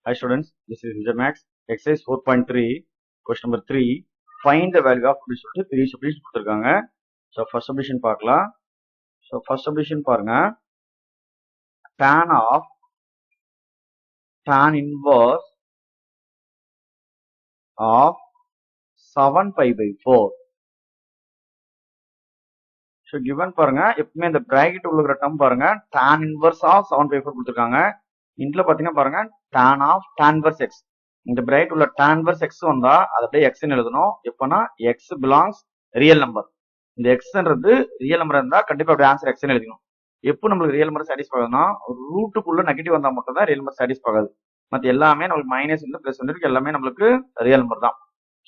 Hi students, this is Vijay Max. Exercise 4.3, question number 3. Find the value of அப்படி சொல்லிட்டு 3 subdivision கொடுத்திருக்காங்க. So first subdivision பார்க்கலாம். So first subdivision பாருங்க. tan inverse of 7 pi by 4. So given பாருங்க, எப்பவுமே இந்த bracket உள்ள இருக்கிற term பாருங்க, tan inverse of 7 by 4 கொடுத்திருக்காங்க. இன்ட்ல பாத்தீங்கன்னா பாருங்க tan inverse x. இந்த பிரைட் உள்ள tan inverse x வந்தா அதை அப்படியே x ன்னு எழுதணும். எப்பனா x belongs ரியல் நம்பர். இந்த xன்றது ரியல் நம்பர் இருந்தா கண்டிப்பா அப்படியே ஆன்சர் x ன்னு எழுதணும். எப்போ நம்மளுக்கு ரியல் நம்பர் சாட்டிஸ்ஃபை ஆகுதுன்னா ரூட்டுக்குள்ள நெகட்டிவ் வந்தா மட்டும் தான் ரியல் நம்பர் சாட்டிஸ்ஃபை ஆகுது. மத்த எல்லாமே நம்மளுக்கு மைனஸ் இருந்து பிளஸ் இருக்கு எல்லாமே நம்மளுக்கு ரியல் நம்பர் தான்.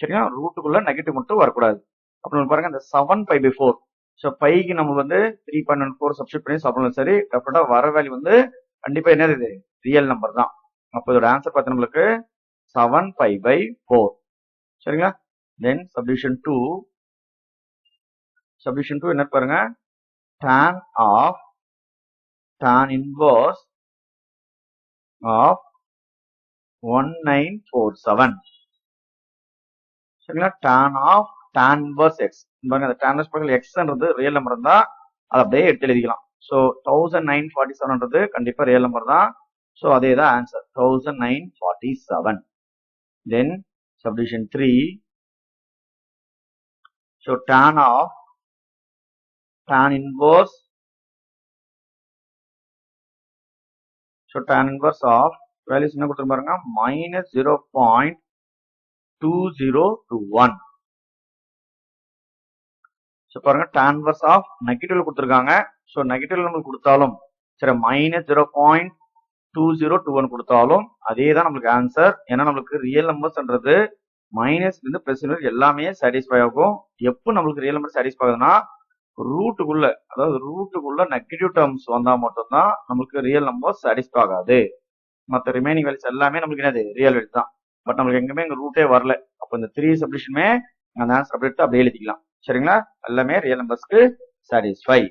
சரியா? ரூட்டுக்குள்ள நெகட்டிவ் மட்டும் வரக்கூடாது. அப்புறம் பாருங்க இந்த 7 pi by 4. ஸோ பைக்கு நம்ம வந்து 3.14 சப்ஸ்டிட் பண்ணி சாப்பிடணும். சரி, டெஃபினட்டா வர வேல்யூ வந்து கண்டிப்பா என்னது இது ரியல் நம்பர் தான். அப்போ இதோட ஆன்சர் பார்த்தா நம்மளுக்கு 7 pi by 4. சரிங்களா? தென் சப்டிவிஷன் 2 என்ன பாருங்க, tan inverse of 1947. சரிங்களா? tan inverse x பாருங்க, அந்த tan inverse பக்கத்துல xன்றது ரியல் நம்பர் இருந்தா அதை அப்படியே எடுத்து எழுதிக்கலாம். ஸோ 1947ன்றது கண்டிப்பா ரியல் நம்பர் தான். ஸோ அதே தான் answer 1947. Then subdivision 3. So tan inverse of values என்ன கொடுத்துருக்க பாருங்க, -0.2021. ஸோ பாருங்க tan inverse of நெகட்டிவ்ல கொடுத்துருக்காங்க. ஸோ நெகட்டிவ்ல நம்மளுக்கு கொடுத்தாலும் சரி -0.2021 கொடுத்தாலும் அதே தான் நம்மளுக்கு ஆன்சர். ஏன்னா நம்மளுக்கு ரியல் நம்பர்ஸ்ன்றது மைனஸ் இருந்து பிளஸ் எல்லாமே சாட்டிஸ்ஃபை ஆகும். எப்போ நம்மளுக்கு ரியல் நம்பர் சாட்டிஸ்ஃபை ஆகுதுன்னா ரூட்டுக்குள்ள நெகட்டிவ் டேர்ம்ஸ் வந்தா மட்டும்தான் நம்மளுக்கு ரியல் நம்பர் சாட்டிஸ்ஃபை ஆகாது. மற்ற ரிமைனிங் வேல்யூஸ் எல்லாமே நம்மளுக்கு என்னது ரியல் வேல்யூ தான். பட் நம்மளுக்கு எங்குமே இங்க ரூட்டே வரல. அப்போ இந்த 3 சப்டிவிஷனுமே அந்த ஆன்சர் அப்படியே எழுதிக்கலாம். சரிங்களா? எல்லாமே ரியல் நம்பர்ஸ்க்கு சாட்டிஸ்ஃபை.